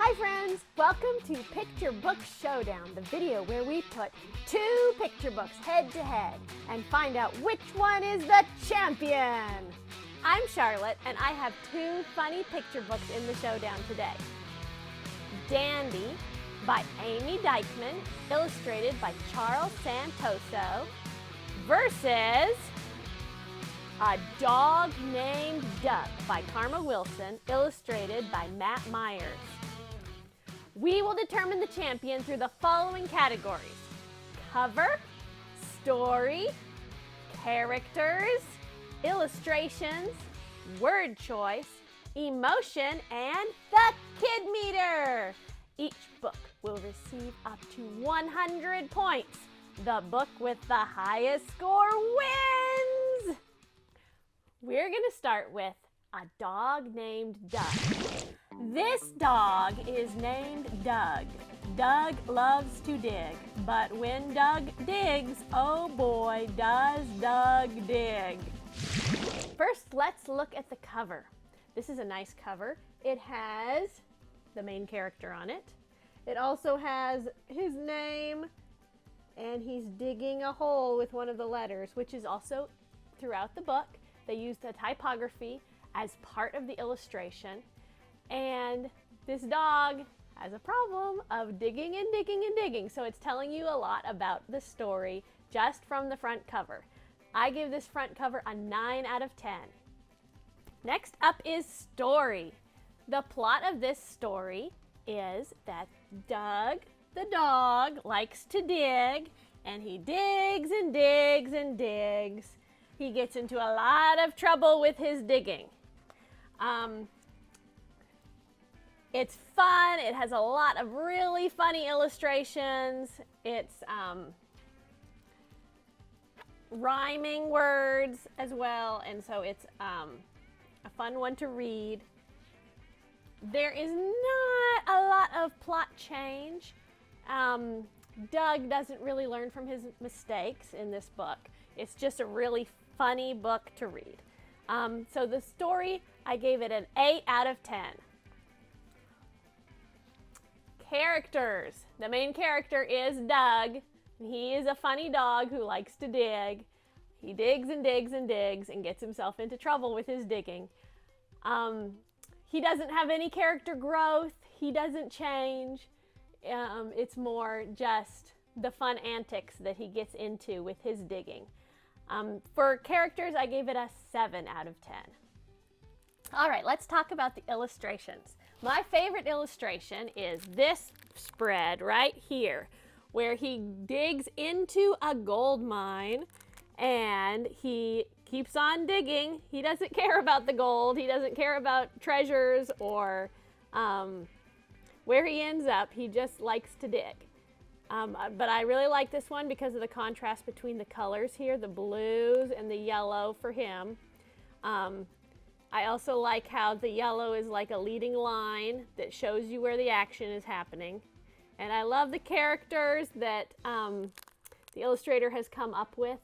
Hi friends, welcome to Picture Book Showdown, the video where we put two picture books head to head and find out which one is the champion. I'm Charlotte and I have two funny picture books in the showdown today. Dandy by Ame Dyckman, illustrated by Charles Santoso, versus A Dog Named Doug by Karma Wilson, illustrated by Matt Myers. We will determine the champion through the following categories: cover, story, characters, illustrations, word choice, emotion, and the kid meter. Each book will receive up to 100 points. The book with the highest score wins! We're going to start with A Dog Named Doug. This dog is named Doug. Doug loves to dig, but when Doug digs, oh boy, does Doug dig. First, let's look at the cover. This is a nice cover. It has the main character on it. It also has his name, and he's digging a hole with one of the letters, which is also throughout the book. They use the typography as part of the illustration. And this dog has a problem of digging and digging and digging. So it's telling you a lot about the story just from the front cover. I give this front cover a 9 out of 10. Next up is story. The plot of this story is that Doug, the dog, likes to dig, and he digs and digs and digs. He gets into a lot of trouble with his digging. It's fun. It has a lot of really funny illustrations. It's rhyming words as well, and so it's a fun one to read. There is not a lot of plot change. Doug doesn't really learn from his mistakes in this book. It's just a really funny book to read. So the story, I gave it an 8 out of 10. Characters. The main character is Doug. He is a funny dog who likes to dig. He digs and digs and digs and gets himself into trouble with his digging. He doesn't have any character growth. He doesn't change. It's more just the fun antics that he gets into with his digging. For characters, I gave it a 7 out of 10. All right, let's talk about the illustrations. My favorite illustration is this spread right here, where he digs into a gold mine and he keeps on digging. He doesn't care about the gold. He doesn't care about treasures or where he ends up. He just likes to dig. But I really like this one because of the contrast between the colors here, the blues and the yellow for him. I also like how the yellow is like a leading line that shows you where the action is happening. And I love the characters that the illustrator has come up with,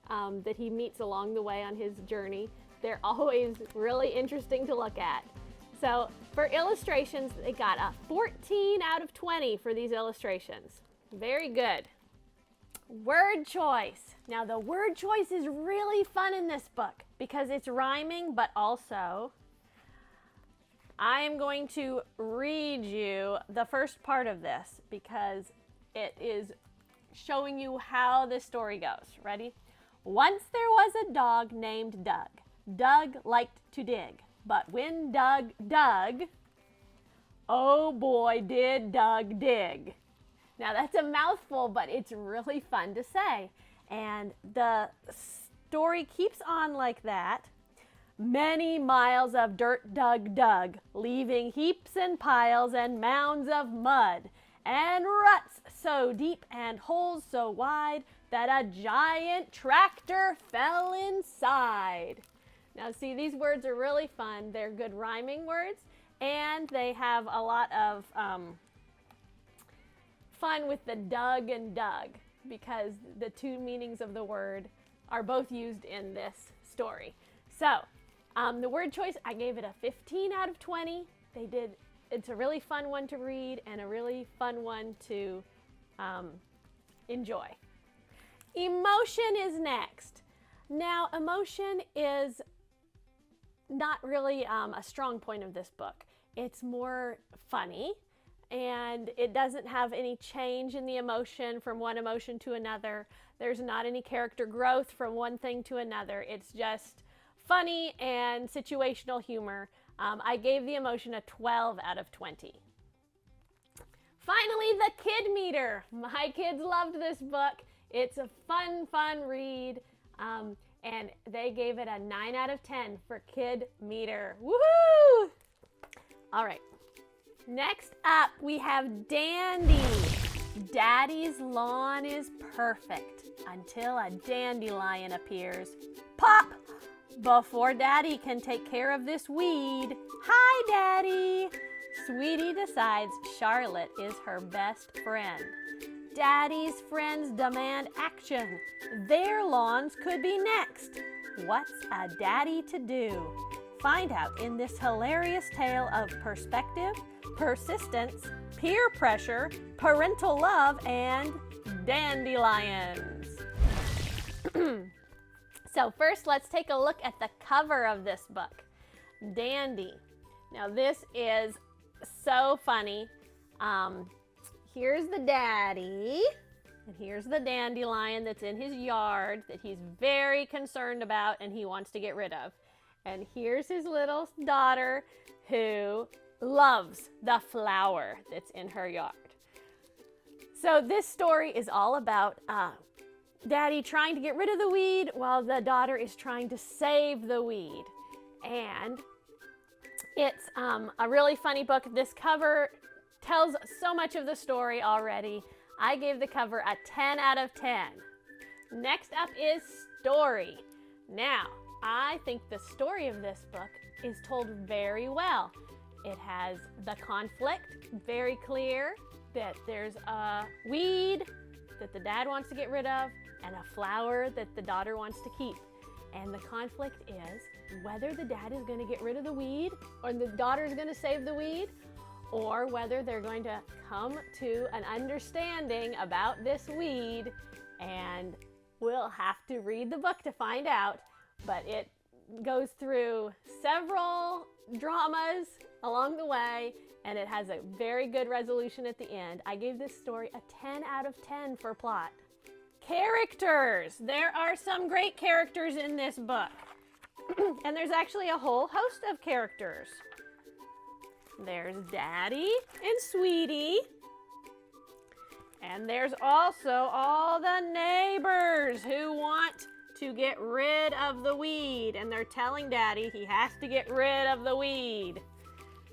that he meets along the way on his journey. They're always really interesting to look at. So for illustrations, they got a 14 out of 20 for these illustrations. Very good. Word choice. Now the word choice is really fun in this book because it's rhyming, but also I am going to read you the first part of this because it is showing you how this story goes. Ready? Once there was a dog named Doug. Doug liked to dig, but when Doug dug, oh boy, did Doug dig. Now that's a mouthful, but it's really fun to say. And the story keeps on like that. Many miles of dirt Doug dug, leaving heaps and piles and mounds of mud, and ruts so deep and holes so wide that a giant tractor fell inside. Now see, these words are really fun. They're good rhyming words, and they have a lot of fun with the Doug and Doug because the two meanings of the word are both used in this story. So the word choice, I gave it a 15 out of 20. They did it's a really fun one to read and a really fun one to enjoy. Emotion is next. Now, emotion is not really a strong point of this book. It's more funny, and it doesn't have any change in the emotion from one emotion to another. There's not any character growth from one thing to another. It's just funny and situational humor. I gave the emotion a 12 out of 20. Finally, the Kid Meter. My kids loved this book. It's a fun read. And they gave it a 9 out of 10 for Kid Meter. Woohoo! All right. Next up, we have Dandy. Daddy's lawn is perfect until a dandelion appears. Pop! Before Daddy can take care of this weed. Hi, Daddy! Sweetie decides Charlotte is her best friend. Daddy's friends demand action. Their lawns could be next. What's a daddy to do? Find out in this hilarious tale of perspective, persistence, peer pressure, parental love, and dandelions. So first, let's take a look at the cover of this book. Dandy. Now this is so funny. Here's the daddy, and here's the dandelion that's in his yard that he's very concerned about and he wants to get rid of. And here's his little daughter who loves the flower that's in her yard. So this story is all about Daddy trying to get rid of the weed while the daughter is trying to save the weed. And it's a really funny book. This cover tells so much of the story already. I gave the cover a 10 out of 10. Next up is story. Now, I think the story of this book is told very well. It has the conflict very clear, that there's a weed that the dad wants to get rid of and a flower that the daughter wants to keep. And the conflict is whether the dad is going to get rid of the weed or the daughter is going to save the weed, or whether they're going to come to an understanding about this weed. And we'll have to read the book to find out, but it goes through several dramas along the way, and it has a very good resolution at the end. I gave this story a 10 out of 10 for plot. Characters. There are some great characters in this book. And there's actually a whole host of characters. There's Daddy and Sweetie. And there's also all the neighbors who want to get rid of the weed. And they're telling Daddy he has to get rid of the weed.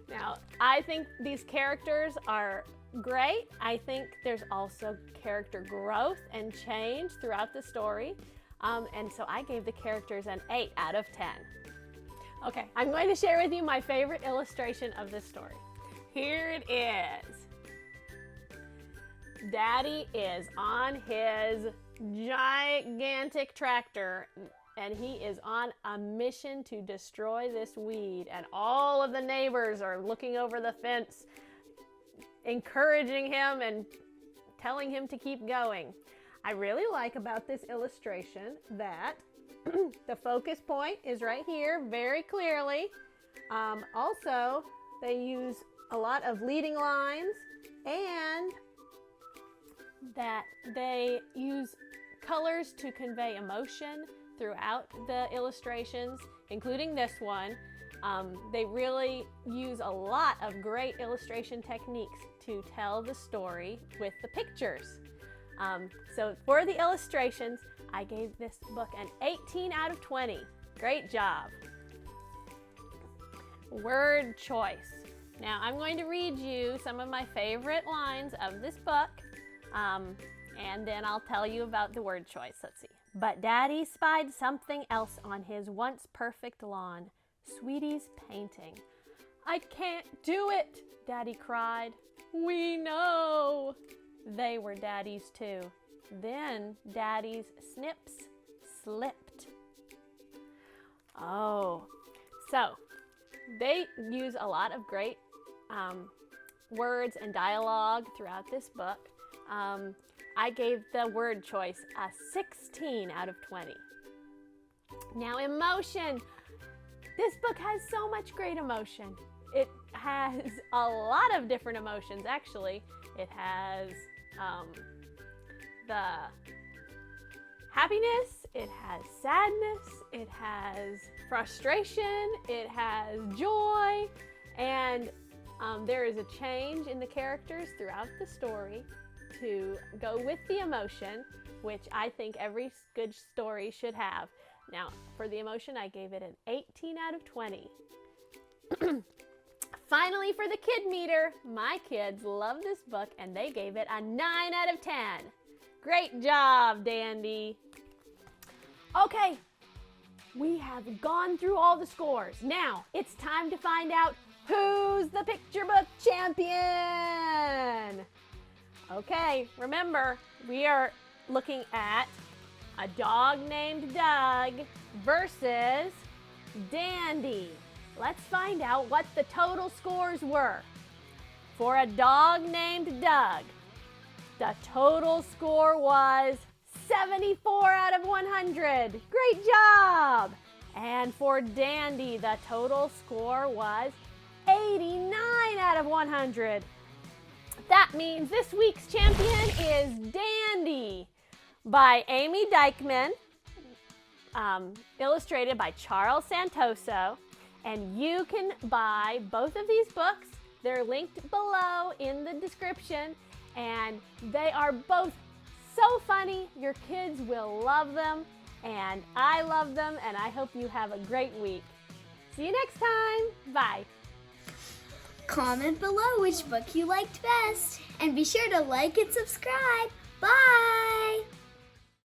Now, I think these characters are great. I think there's also character growth and change throughout the story. And so I gave the characters an 8 out of 10. Okay, I'm going to share with you my favorite illustration of this story. Here it is. Daddy is on his gigantic tractor, and he is on a mission to destroy this weed. And all of the neighbors are looking over the fence, encouraging him and telling him to keep going. I really like about this illustration that the focus point is right here very clearly. Also, they use a lot of leading lines, and that they use colors to convey emotion throughout the illustrations, including this one. They really use a lot of great illustration techniques to tell the story with the pictures. So for the illustrations, I gave this book an 18 out of 20. Great job. Word choice. Now I'm going to read you some of my favorite lines of this book, and then I'll tell you about the word choice. Let's see. But Daddy spied something else on his once perfect lawn. Sweetie's painting. I can't do it, Daddy cried. We know. They were Daddy's too. Then Daddy's snips slipped. Oh, so they use a lot of great words and dialogue throughout this book. I gave the word choice a 16 out of 20. Now, emotion. This book has so much great emotion. It has a lot of different emotions, actually. It has the happiness, it has sadness, it has frustration, it has joy, and there is a change in the characters throughout the story to go with the emotion, which I think every good story should have. Now, for the emotion, I gave it an 18 out of 20. Finally, for the kid meter, my kids love this book and they gave it a 9 out of 10. Great job, Dandy. Okay, we have gone through all the scores. Now, it's time to find out who's the picture book champion. Okay, remember, we are looking at a dog named Doug versus Dandy. Let's find out what the total scores were. For a dog named Doug, the total score was 74 out of 100. Great job! And for Dandy, the total score was 89 out of 100. That means this week's champion is Dandy by Ame Dyckman, illustrated by Charles Santoso. And you can buy both of these books. They're linked below in the description, and they are both so funny. Your kids will love them, and I love them, and I hope you have a great week. See you next time. Bye. Comment below which book you liked best, and be sure to like and subscribe.